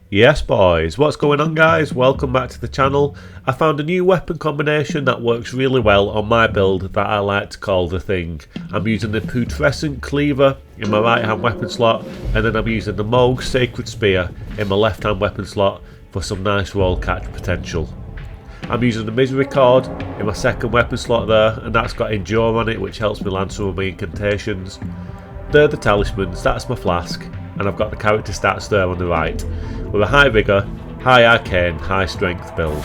Yes boys, what's going on guys? Welcome back to the channel. I found a new weapon combination that works really well on my build that I like to call the Thing. I'm using the Putrescent Cleaver in my right hand weapon slot, and then I'm using the Moog Sacred Spear in my left hand weapon slot for some nice roll catch potential. I'm using the Misery Cord in my second weapon slot there, and that's got Endure on it, which helps me land some of my incantations. They're the talismans, that's my flask, and I've got the character stats there on the right, with a high vigour, high arcane, high strength build.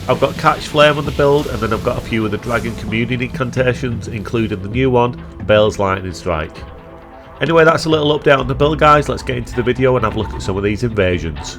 I've got Catch Flame on the build, and then I've got a few of the Dragon Communion incantations, including the new one, Bale's Lightning Strike. Anyway, that's a little update on the build guys, let's get into the video and have a look at some of these invasions.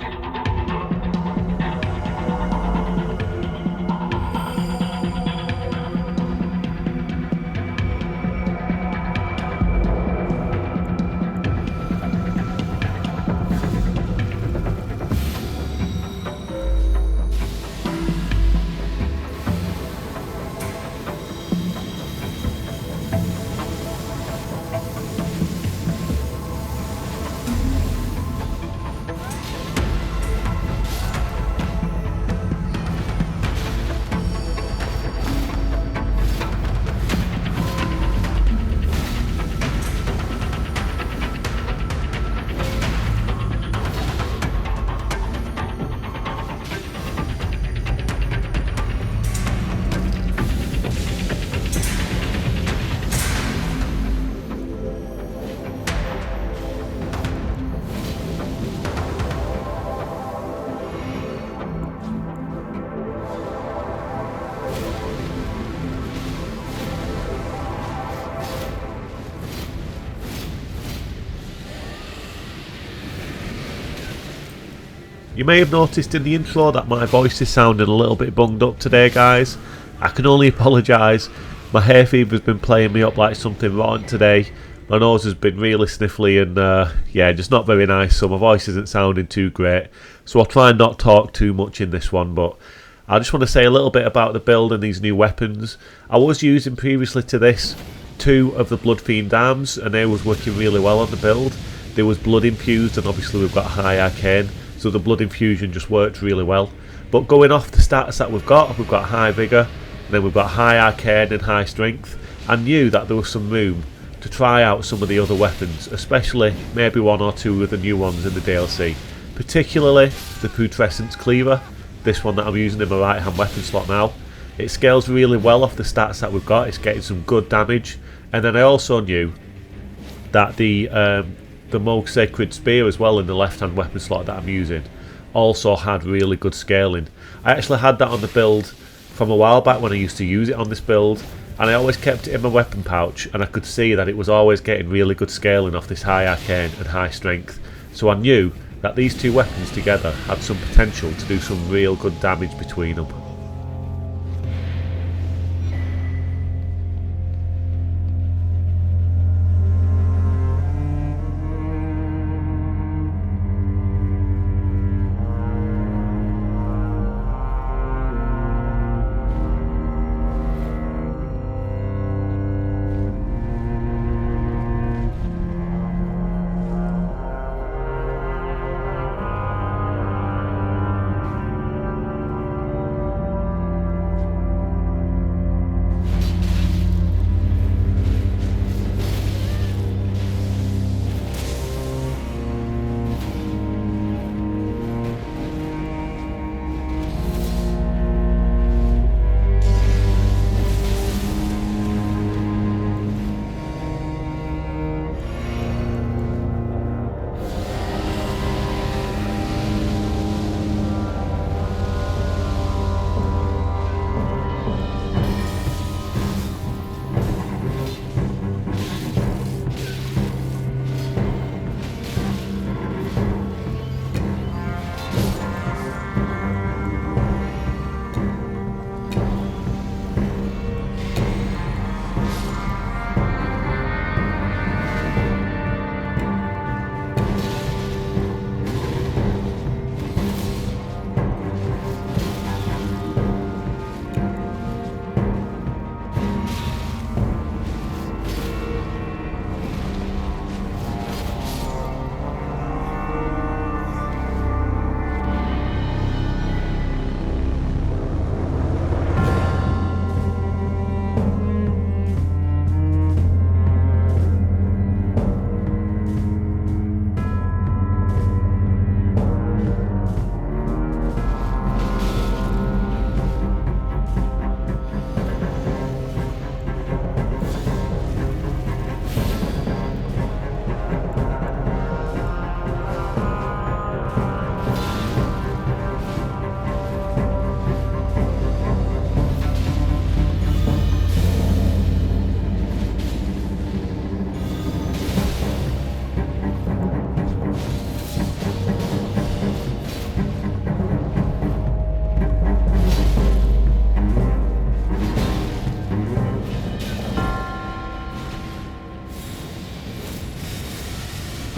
You may have noticed in the intro that my voice is sounding a little bit bunged up today guys. I can only apologise, my hay fever's been playing me up like something rotten today. My nose has been really sniffly and yeah, just not very nice, so my voice isn't sounding too great. So I'll try and not talk too much in this one, but I just want to say a little bit about the build and these new weapons. I was using previously to this 2 of the Blood Fiend arms, and they was working really well on the build. There was blood infused, and obviously we've got high arcane, so the blood infusion just worked really well. But going off the stats that we've got high vigour, and then we've got high arcane and high strength. I knew that there was some room to try out some of the other weapons, especially maybe 1 or 2 of the new ones in the DLC, particularly the Putrescent Cleaver, this one that I'm using in my right hand weapon slot now. It scales really well off the stats that we've got, it's getting some good damage. And then I also knew that the Moog Sacred Spear as well in the left hand weapon slot that I'm using also had really good scaling. I actually had that on the build from a while back when I used to use it on this build, and I always kept it in my weapon pouch, and I could see that it was always getting really good scaling off this high arcane and high strength. So I knew that these 2 weapons together had some potential to do some real good damage between them.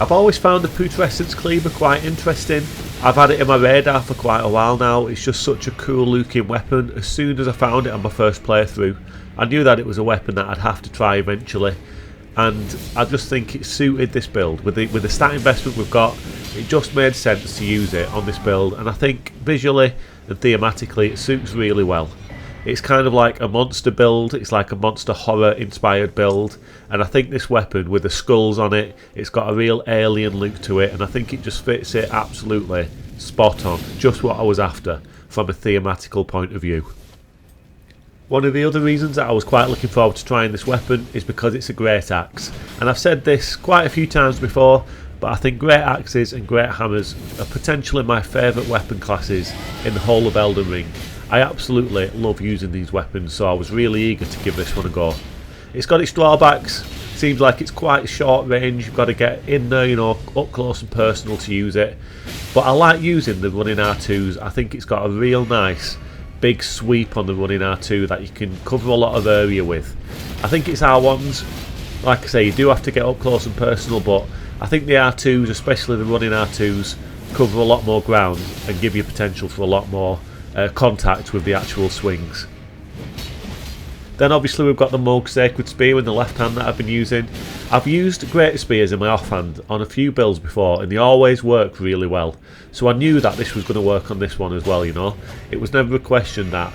I've always found the putrescence cleaver quite interesting. I've had it in my radar for quite a while now. It's just such a cool looking weapon. As soon as I found it on my first playthrough, I knew that it was a weapon that I'd have to try eventually, and I just think it suited this build. With the stat investment we've got, it just made sense to use it on this build, and I think visually and thematically it suits really well. It's kind of like a monster build, it's like a monster horror inspired build, and I think this weapon with the skulls on it, it's got a real alien look to it, and I think it just fits it absolutely spot on, just what I was after from a thematical point of view. One of the other reasons that I was quite looking forward to trying this weapon is because it's a great axe, and I've said this quite a few times before, but I think great axes and great hammers are potentially my favourite weapon classes in the whole of Elden Ring. I absolutely love using these weapons, so I was really eager to give this one a go. It's got its drawbacks. Seems like it's quite short range. You've got to get in there, you know, up close and personal to use it. But I like using the running R2s. I think it's got a real nice big sweep on the running R2 that you can cover a lot of area with. I think it's R1s. Like I say, you do have to get up close and personal, but I think the R2s, especially the running R2s, cover a lot more ground and give you potential for a lot more contact with the actual swings. Then obviously we've got the Moog Sacred Spear in the left hand that I've been using. I've used Greater Spears in my offhand on a few builds before and they always work really well. So I knew that this was going to work on this one as well, you know. It was never a question that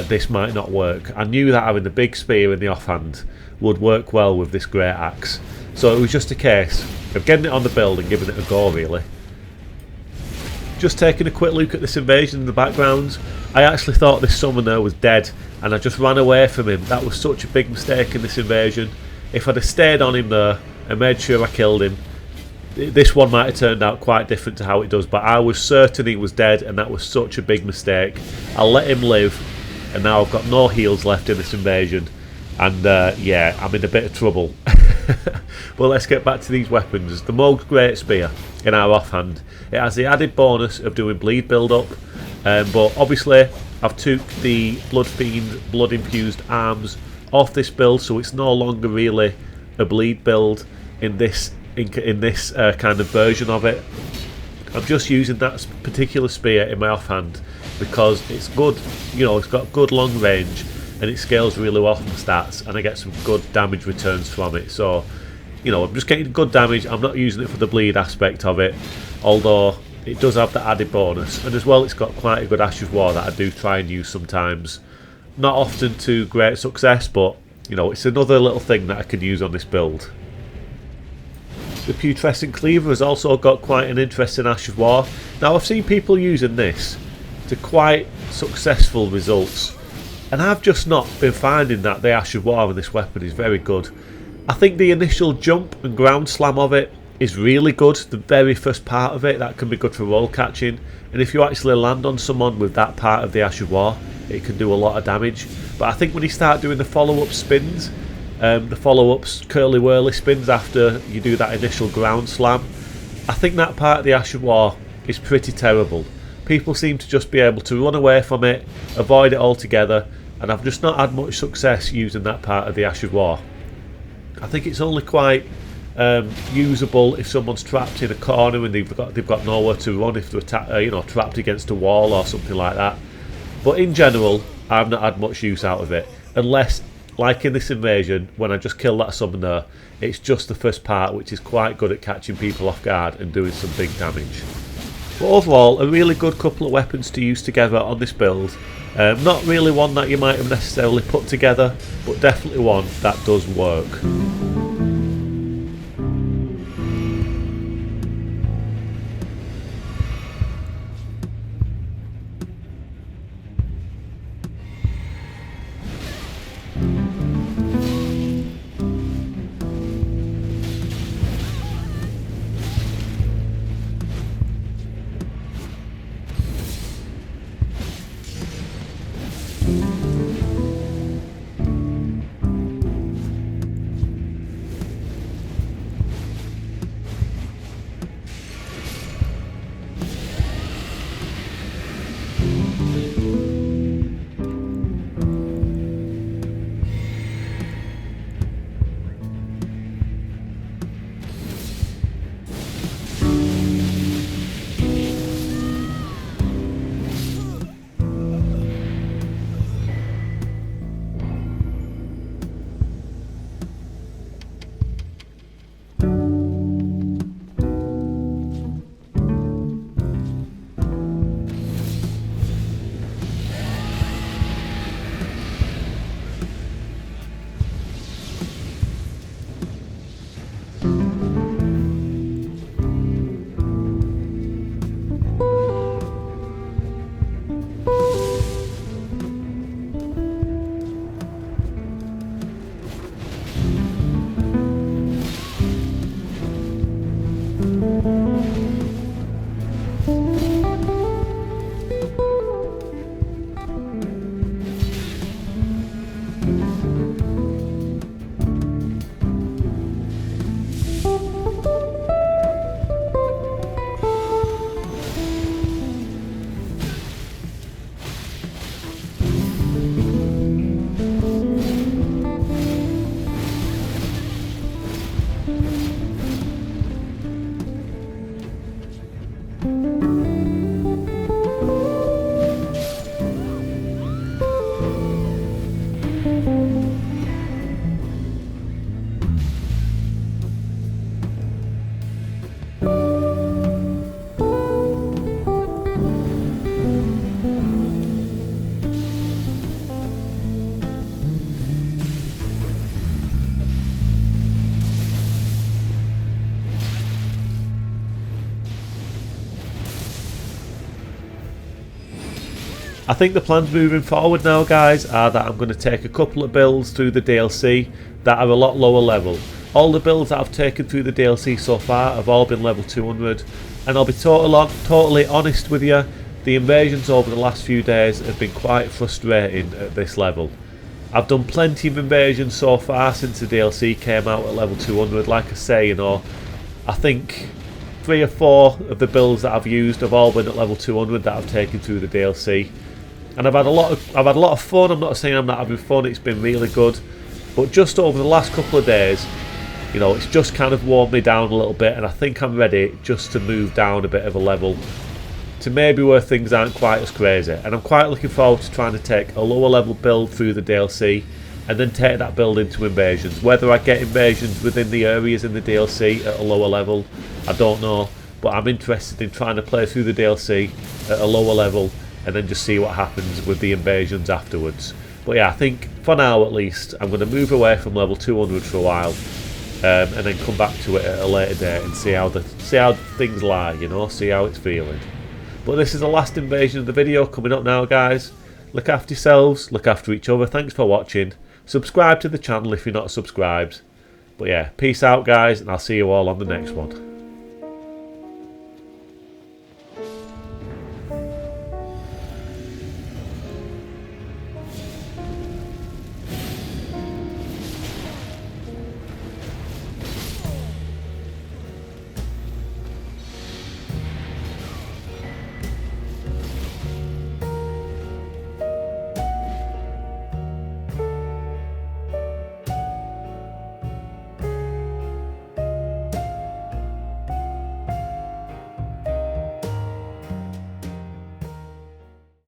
this might not work. I knew that having the big spear in the offhand would work well with this Great Axe. So it was just a case of getting it on the build and giving it a go really. Just taking a quick look at this invasion in the background, I actually thought this summoner was dead and I just ran away from him. That was such a big mistake in this invasion. If I'd have stayed on him there and made sure I killed him, this one might have turned out quite different to how it does, but I was certain he was dead and that was such a big mistake. I let him live and now I've got no heals left in this invasion, and yeah, I'm in a bit of trouble. But let's get back to these weapons. The Moog's Great Spear in our offhand, it has the added bonus of doing bleed build up, but obviously I've took the Blood Fiend blood infused arms off this build, so it's no longer really a bleed build in this kind of version of it. I'm just using that particular spear in my offhand because it's good, you know, it's got good long range and it scales really well from stats, and I get some good damage returns from it. So, you know, I'm just getting good damage. I'm not using it for the bleed aspect of it, although it does have the added bonus, and as well it's got quite a good Ash of War that I do try and use sometimes. Not often to great success, but you know, it's another little thing that I can use on this build. The Putrescent Cleaver has also got quite an interesting Ash of War. Now I've seen people using this to quite successful results, and I've just not been finding that the Ash of War on this weapon is very good. I think the initial jump and ground slam of it is really good. The very first part of it, that can be good for roll catching, and if you actually land on someone with that part of the Ash of War, it can do a lot of damage. But I think when you start doing the follow-up spins, the follow-ups curly whirly spins after you do that initial ground slam, I think that part of the Ash of War is pretty terrible. People seem to just be able to run away from it, avoid it altogether, and I've just not had much success using that part of the Ash of War. I think it's only quite usable if someone's trapped in a corner and they've got nowhere to run, if they're you know, trapped against a wall or something like that. But in general, I've not had much use out of it, unless, like in this invasion, when I just kill that summoner, it's just the first part which is quite good at catching people off guard and doing some big damage. But overall, a really good couple of weapons to use together on this build. Not really one that you might have necessarily put together, but definitely one that does work. I think the plans moving forward now, guys, are that I'm going to take a couple of builds through the DLC that are a lot lower level. All the builds that I've taken through the DLC so far have all been level 200, and I'll be totally honest with you, the invasions over the last few days have been quite frustrating at this level. I've done plenty of invasions so far since the DLC came out at level 200. Like I say, you know, I think 3 or 4 of the builds that I've used have all been at level 200 that I've taken through the DLC, and I've had a lot of fun. I'm not saying I'm not having fun, it's been really good, but just over the last couple of days, you know, it's just kind of worn me down a little bit, and I think I'm ready just to move down a bit of a level to maybe where things aren't quite as crazy. And I'm quite looking forward to trying to take a lower level build through the DLC and then take that build into invasions. Whether I get invasions within the areas in the DLC at a lower level, I don't know, but I'm interested in trying to play through the DLC at a lower level and then just see what happens with the invasions afterwards. But yeah, I think for now at least I'm going to move away from level 200 for a while, and then come back to it at a later date and see how things lie, you know, see how it's feeling. But this is the last invasion of the video coming up now, guys. Look after yourselves, look after each other. Thanks for watching. Subscribe to the channel if you're not subscribed. But yeah, peace out, guys, and I'll see you all on the next one.